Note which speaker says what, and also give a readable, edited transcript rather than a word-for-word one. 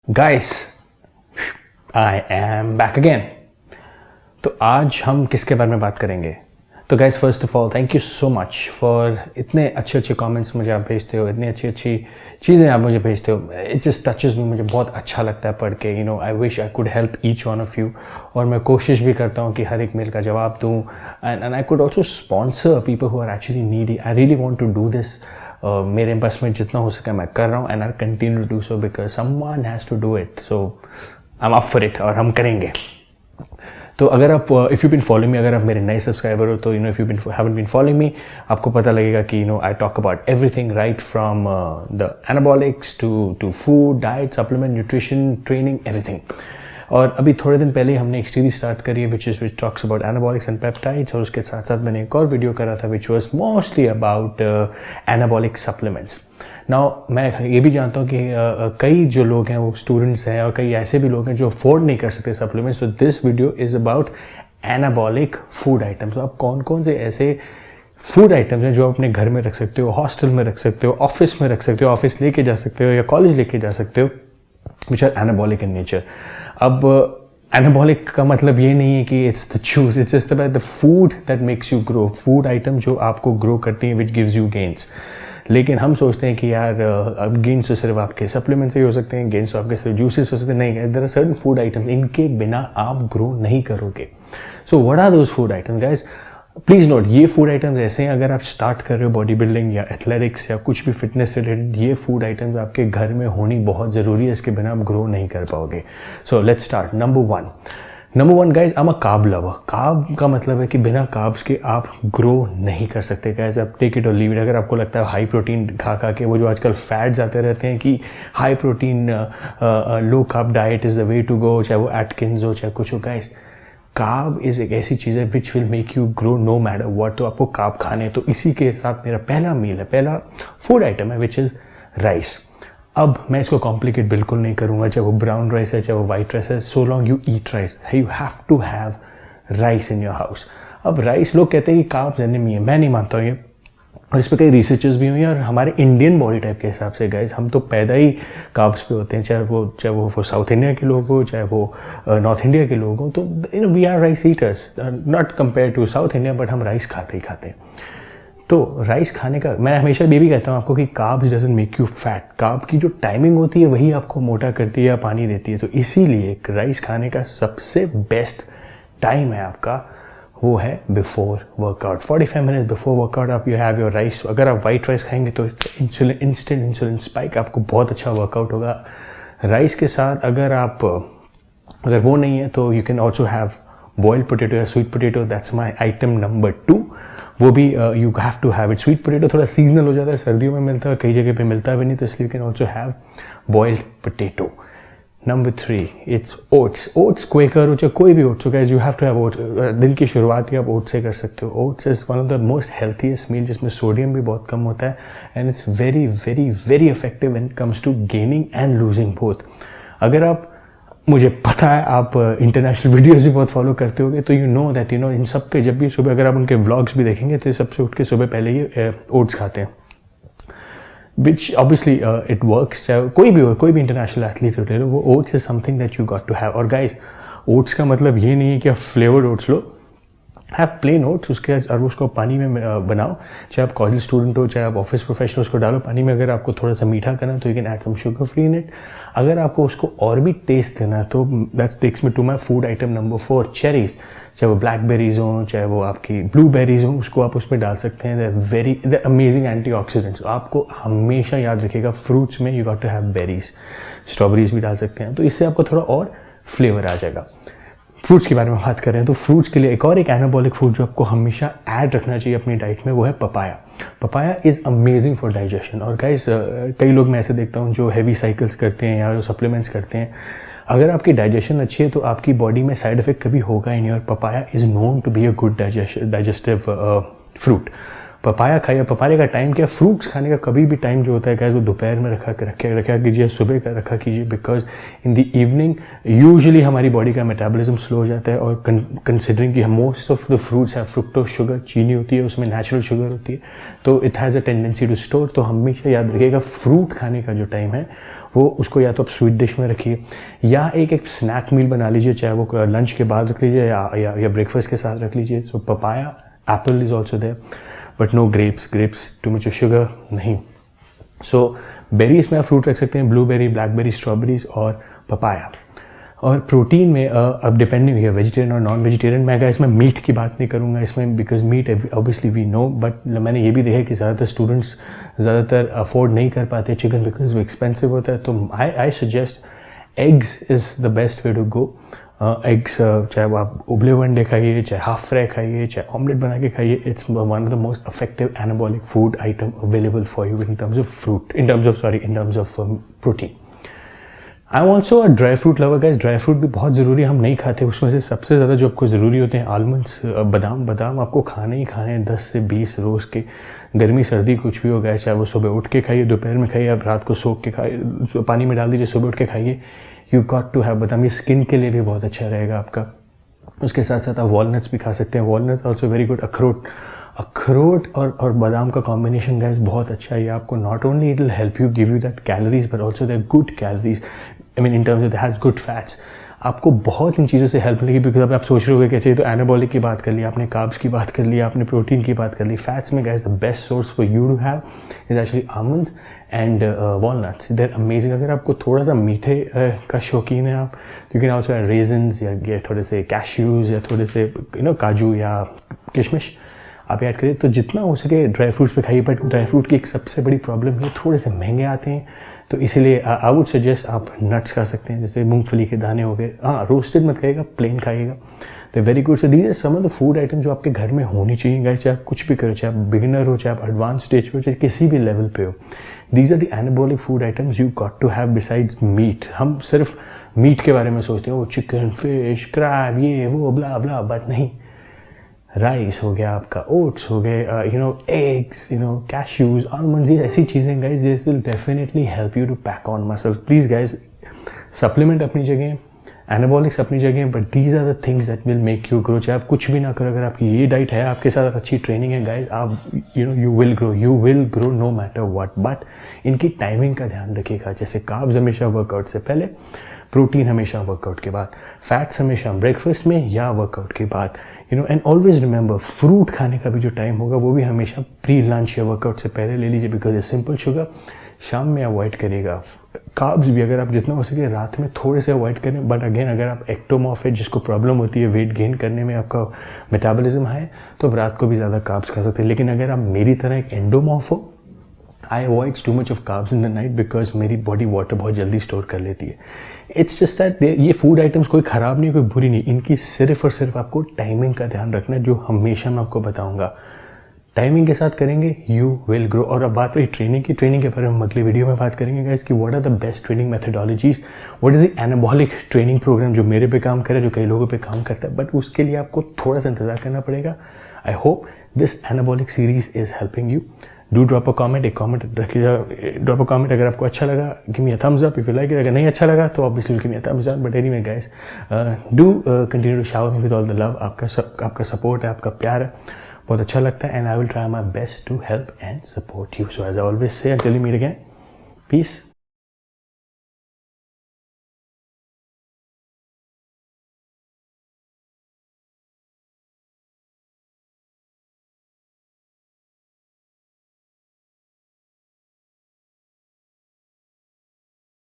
Speaker 1: Guys, I am back again. तो आज हम किसके बारे में बात करेंगे? तो guys, first of all thank you so much for इतने अच्छे अच्छे कमेंट्स मुझे आप भेजते हो, इतनी अच्छी अच्छी चीज़ें आप मुझे भेजते हो। इट जस्ट टचेस मी, मुझे बहुत अच्छा लगता है पढ़ के। I wish I could help each one of you. और मैं कोशिश भी करता हूँ कि हर एक मेल का जवाब दूँ, and I could also sponsor people who are actually needy. I really want to do this. मेरे बस में जितना हो सके मैं कर रहा हूँ, and I continue to do so because someone has to do it. So I am up for it और हम करेंगे। तो अगर आप if you been following me, अगर आप मेरे नए सब्सक्राइबर हो तो if you haven't been following me, आपको पता लगेगा कि I talk about everything right from the anabolics to food, diet, supplement, nutrition, training, everything. और अभी थोड़े दिन पहले हमने एक सीरीज स्टार्ट करी है which talks about anabolics and peptides, और उसके साथ साथ मैंने एक और वीडियो करा था which was mostly about anabolic supplements. Now मैं ये भी जानता हूँ कि कई जो लोग हैं वो स्टूडेंट्स हैं और कई ऐसे भी लोग हैं जो अफोर्ड नहीं कर सकते सप्लीमेंट्स। तो this video is about anabolic food items. तो आप कौन कौन से ऐसे फूड आइटम्स हैं जो आप अपने घर में रख सकते हो, हॉस्टल में रख सकते हो, ऑफिस में रख सकते हो, ऑफिस लेके जा सकते हो या कॉलेज लेके जा सकते हो, which are anabolic in nature. अब एनाबॉलिक का मतलब ये नहीं है कि it's the juice, it's just about the food that makes you grow. Food item जो आपको ग्रो करती हैं, विच गिव्स यू गेन्स। लेकिन हम सोचते हैं कि यार अब गेन्स तो सिर्फ आपके सप्लीमेंट से ही हो सकते हैं, गेन्स तो आपके सिर्फ जूसेस हो सकते हैं। नहीं, there are certain food items, इनके बिना आप ग्रो नहीं करोगे। So what are those food items guys? Please note, ये फूड आइटम्स ऐसे हैं, अगर आप स्टार्ट कर रहे हो बॉडी बिल्डिंग या एथलेटिक्स या कुछ भी फिटनेस से रिलेटेड, ये फूड आइटम्स आपके घर में होनी बहुत ज़रूरी है। इसके बिना आप ग्रो नहीं कर पाओगे। So let's start. Number one guys, I am a carb lover. Carb का मतलब है कि बिना कार्ब्स के आप ग्रो नहीं कर सकते गाइज। आप टेक इट और लीव इट। अगर आपको लगता है हाई प्रोटीन खा के, वो जो आजकल फैट्स आते रहते हैं कि high protein low carb diet is the way to go, चाहे वो एटकिंस हो चाहे कुछ हो, गाइज कार्ब इज़ एक ऐसी चीज़ है which will make you grow no matter what. तो आपको कार्ब खाने। तो इसी के साथ मेरा पहला मील है, पहला फूड आइटम है विच इज़ राइस। अब मैं इसको कॉम्प्लिकेट बिल्कुल नहीं करूँगा, चाहे वो ब्राउन राइस है चाहे वो वाइट राइस है। So long you eat rice, you have to have rice in your house. अब राइस, लोग कहते हैं कि कार्ब्स एनिमी है, मैं नहीं मानता हूँ ये, और इस पर कई रिसर्चेस भी हुई हैं। और हमारे इंडियन बॉडी टाइप के हिसाब से गाइस, हम तो पैदा ही कार्ब्स पे होते हैं, चाहे वो साउथ इंडिया के लोग हो चाहे वो नॉर्थ इंडिया के लोग हो। तो we are rice eaters, not compare to South India, but हम राइस खाते ही खाते हैं। तो राइस खाने का, मैं हमेशा ये भी कहता हूँ आपको कि carbs doesn't make you fat. Carb की जो टाइमिंग होती है वही आपको मोटा करती है या पानी देती है। तो इसीलिए राइस खाने का सबसे बेस्ट टाइम है आपका, वो है before workout. 45 minute before workout आप यू हैव योर राइस। अगर आप वाइट राइस खाएंगे तो इंसुलिन, इंस्टेंट इंसुलिन स्पाइक, आपको बहुत अच्छा वर्कआउट होगा। राइस के साथ अगर वो नहीं है तो you can also have boiled potato या sweet potato. That's my item number 2। वो भी you have to have it. Sweet potato थोड़ा सीजनल हो जाता है, सर्दियों में मिलता है, कई जगह पे मिलता भी नहीं, तो इसलिए you can also have boiled potato. Number 3 it's oats. Oats, Quaker हो चाहे कोई भी ओट्स हो guys, you have to have oats. दिन की शुरुआत ही आप ओट्स से कर सकते हो। Oats is one of the most healthiest meal, जिसमें सोडियम भी बहुत कम होता है, and it's very very very effective when it comes to gaining and losing both. अगर आप, मुझे पता है आप इंटरनेशनल वीडियोस भी बहुत फॉलो करते होगे, तो यू नो दैट इन सब के जब भी सुबह अगर आप उनके व्लॉग्स भी देखेंगे तो सबसे उठ के सुबह पहले ही ओट्स खाते हैं, विच ऑब्वियसली इट वर्क्स। चाहे कोई भी इंटरनेशनल एथलीट ले लो, वो oats is something that you got to have. और गाइस, ओट्स का मतलब ये नहीं है कि आप फ्लेवर्ड ओट्स लो, हैव प्लेन ओट्स। उसको पानी में बनाओ, चाहे आप कॉलेज स्टूडेंट हो चाहे आप ऑफिस प्रोफेशनल, उसको डालो पानी में। अगर आपको थोड़ा सा मीठा करना है तो you can add some sugar free in it. अगर आपको उसको और भी टेस्ट देना है तो that takes me to my food item number 4, cherries. चाहे वो ब्लैकबेरीज हों चाहे वो आपकी ब्लूबेरीज हों, उसको आप उसमें डाल सकते हैं। They amazing antioxidants. आपको हमेशा याद रखिएगा, फ्रूट्स में you got to have berries. Strawberries भी डाल सकते हैं, तो इससे आपको थोड़ा और फ्लेवर आ जाएगा। फ्रूट्स के बारे में बात कर रहे हैं तो फ्रूट्स के लिए एक एनाबॉलिक फूड जो आपको हमेशा ऐड रखना चाहिए अपनी डाइट में, वो है papaya. Papaya is amazing for digestion. और गाइस, कई लोग मैं ऐसे देखता हूँ जो हैवी साइकिल्स करते हैं या जो सप्लीमेंट्स करते हैं, अगर आपकी डाइजेशन अच्छी है तो आपकी बॉडी में साइड इफेक्ट कभी होगा ही नहीं। और papaya is known to be a good digestive fruit. Papaya खाइए। पपाया का टाइम क्या, फ्रूट्स खाने का कभी भी टाइम जो होता है गाइस, वो दोपहर में रखा कीजिए, सुबह का रखा कीजिए, because in the evening usually हमारी बॉडी का मेटाबॉलिज्म स्लो हो जाता है। और कंसिडरिंग कि most of the fruits have fructose sugar, चीनी होती है उसमें, नेचुरल शुगर होती है, तो it has a tendency to store. तो हमेशा याद रखिएगा, फ्रूट खाने का जो टाइम है वो उसको या तो आप स्वीट डिश में रखिए या एक स्नैक मील बना लीजिए, चाहे वो लंच के बाद रख लीजिए या ब्रेकफास्ट के साथ रख लीजिए. So papaya, apple is also there, but no grapes too much of sugar नहीं. सो बेरीज में आप फ्रूट रख सकते हैं, ब्लूबेरी, ब्लैकबेरी, स्ट्रॉबेरीज और पपाया. और प्रोटीन में अब डिपेंडिंग है वेजिटेरियन और नॉन वेजिटेरियन. मैं इसमें मीट की बात नहीं करूँगा इसमें, because meat obviously we know, but मैंने ये भी देखा कि ज़्यादातर स्टूडेंट्स ज़्यादातर अफोर्ड नहीं कर पाते चिकन बिकॉज वो एक्सपेंसिव होता है. तो I suggest eggs is the best way to go. Eggs चाहे वो आप उबले हुए अंडे खाइए, चाहे हाफ फ्राई खाइए, चाहे ऑमलेट बना के खाइए, it's one of the most effective anabolic food item available for you in terms of protein. I am also a dry fruit lover guys. Dry fruit भी बहुत ज़रूरी है, हम नहीं खाते. उसमें से सबसे ज़्यादा जो आपको ज़रूरी होते हैं आलमंड्स, बादाम आपको खाने ही खाने हैं 10 से 20 रोज़ के. गर्मी सर्दी कुछ भी हो गया, चाहे वो सुबह उठ के खाइए, दोपहर में खाइए, आप रात को सोख के खाइए, पानी में डाल दीजिए, सुबह उठ के खाइए. यू गॉट टू हैव बादाम. ये स्किन के लिए भी बहुत अच्छा रहेगा आपका. उसके साथ साथ आप वॉलनट्स भी खा सकते हैं. Walnuts also very good. अखरोट और बादाम का कॉम्बिनेशन गाइस बहुत अच्छा है. ये आपको not only it will help you give you that calories but also that good calories. I mean in terms of that has good fats. आपको बहुत इन चीज़ों से हेल्प मिलेगी. बिकॉज अब आप सोच रहे हो कि चाहिए तो एनाबॉलिक की बात कर ली आपने, कार्ब्स की बात कर ली आपने, प्रोटीन की बात कर ली. फैट्स में guys the best source for you to have is actually almonds and walnuts. They're amazing. अगर आपको थोड़ा सा मीठे का शौकीन है आप, you can also have raisins या थोड़े से कैश्यूज़ या थोड़े से काजू या किशमिश आप ऐड करिए. तो जितना हो सके ड्राई फ्रूट्स पे खाइए. बट ड्राई फ्रूट की एक सबसे बड़ी प्रॉब्लम है थोड़े से महंगे आते हैं. तो इसीलिए आई वुड सजेस्ट आप नट्स खा सकते हैं, जैसे मूंगफली के दाने हो गए. हाँ, रोस्टेड मत खाइएगा, प्लेन खाइएगा. तो very good. So these are some of the food item जो आपके घर में होनी चाहिए गाइस. चाहे आप कुछ भी करो, चाहे आप बिगिनर हो, चाहे आप एडवांस स्टेज पे हो, चाहे किसी भी लेवल पे हो. These are the anabolic food items you got to have besides meat. हम सिर्फ मीट के बारे में सोचते हैं, वो चिकन, फिश, क्रैब, ये वो ब्ला ब्ला, बट नहीं. राइस हो गया आपका, ओट्स हो गए, एग्स, कैश्यूज, आलमंड्स, ये ऐसी चीज़ें guys this will definitely help you to pack on muscles. Please guys, supplement अपनी जगह, एनाबॉलिक्स अपनी जगह, but these are the things that will make you grow. चाहे आप कुछ भी ना करो, अगर आपकी ये डाइट है, आपके साथ अच्छी ट्रेनिंग है गाइज, आप you will grow no matter what. But इनकी टाइमिंग का ध्यान रखिएगा. जैसे कार्ब्स हमेशा वर्कआउट से पहले, प्रोटीन हमेशा वर्कआउट के बाद, फैट्स हमेशा ब्रेकफास्ट में या वर्कआउट के बाद. एंड ऑलवेज रिमेंबर, फ्रूट खाने का भी जो टाइम होगा वो भी हमेशा प्री लंच या वर्कआउट से पहले ले लीजिए. बिकॉज सिंपल शुगर शाम में अवॉइड करिएगा. कार्ब्स भी अगर आप जितना हो सके रात में थोड़े से अवॉइड करें. बट अगेन, अगर आप एक्टोमॉर्फ है, जिसको प्रॉब्लम होती है वेट गेन करने में, आपका मेटाबॉलिज्म है, तो आप रात को भी ज़्यादा कार्ब्स खा सकते हैं. लेकिन अगर आप मेरी तरह एक एंडोमॉर्फ हो, I avoids too much of carbs in the night because मेरी बॉडी वाटर बहुत जल्दी स्टोर कर लेती है. इट्स जस्ट दैट ये फूड आइटम्स कोई ख़राब नहीं, कोई बुरी नहीं. इनकी सिर्फ और सिर्फ आपको टाइमिंग का ध्यान रखना है, जो हमेशा मैं आपको बताऊंगा. टाइमिंग के साथ करेंगे, यू विल ग्रो. और अब बात रही ट्रेनिंग की, ट्रेनिंग के बारे में हम अगले वीडियो में बात करेंगे गाइस कि what are the best training methodologies, what is the anabolic training program जो मेरे पे काम करे, जो कई लोगों पे काम करता है. बट उसके लिए आपको थोड़ा सा इंतजार करना पड़ेगा. I hope this anabolic series is helping you. Do drop a comment, एक कॉमेंट रखिएगा, ड्रॉप अ कॉमेंट अगर आपको अच्छा लगा, give me a thumbs up if you like it. अगर नहीं अच्छा लगा तो obviously give me a thumbs down. But anyway guys, do continue to shower me with all the love. आपका सपोर्ट है, आपका प्यार है, बहुत अच्छा लगता है. And I will try my best to help and support you. So as I always say, until we meet again, piece.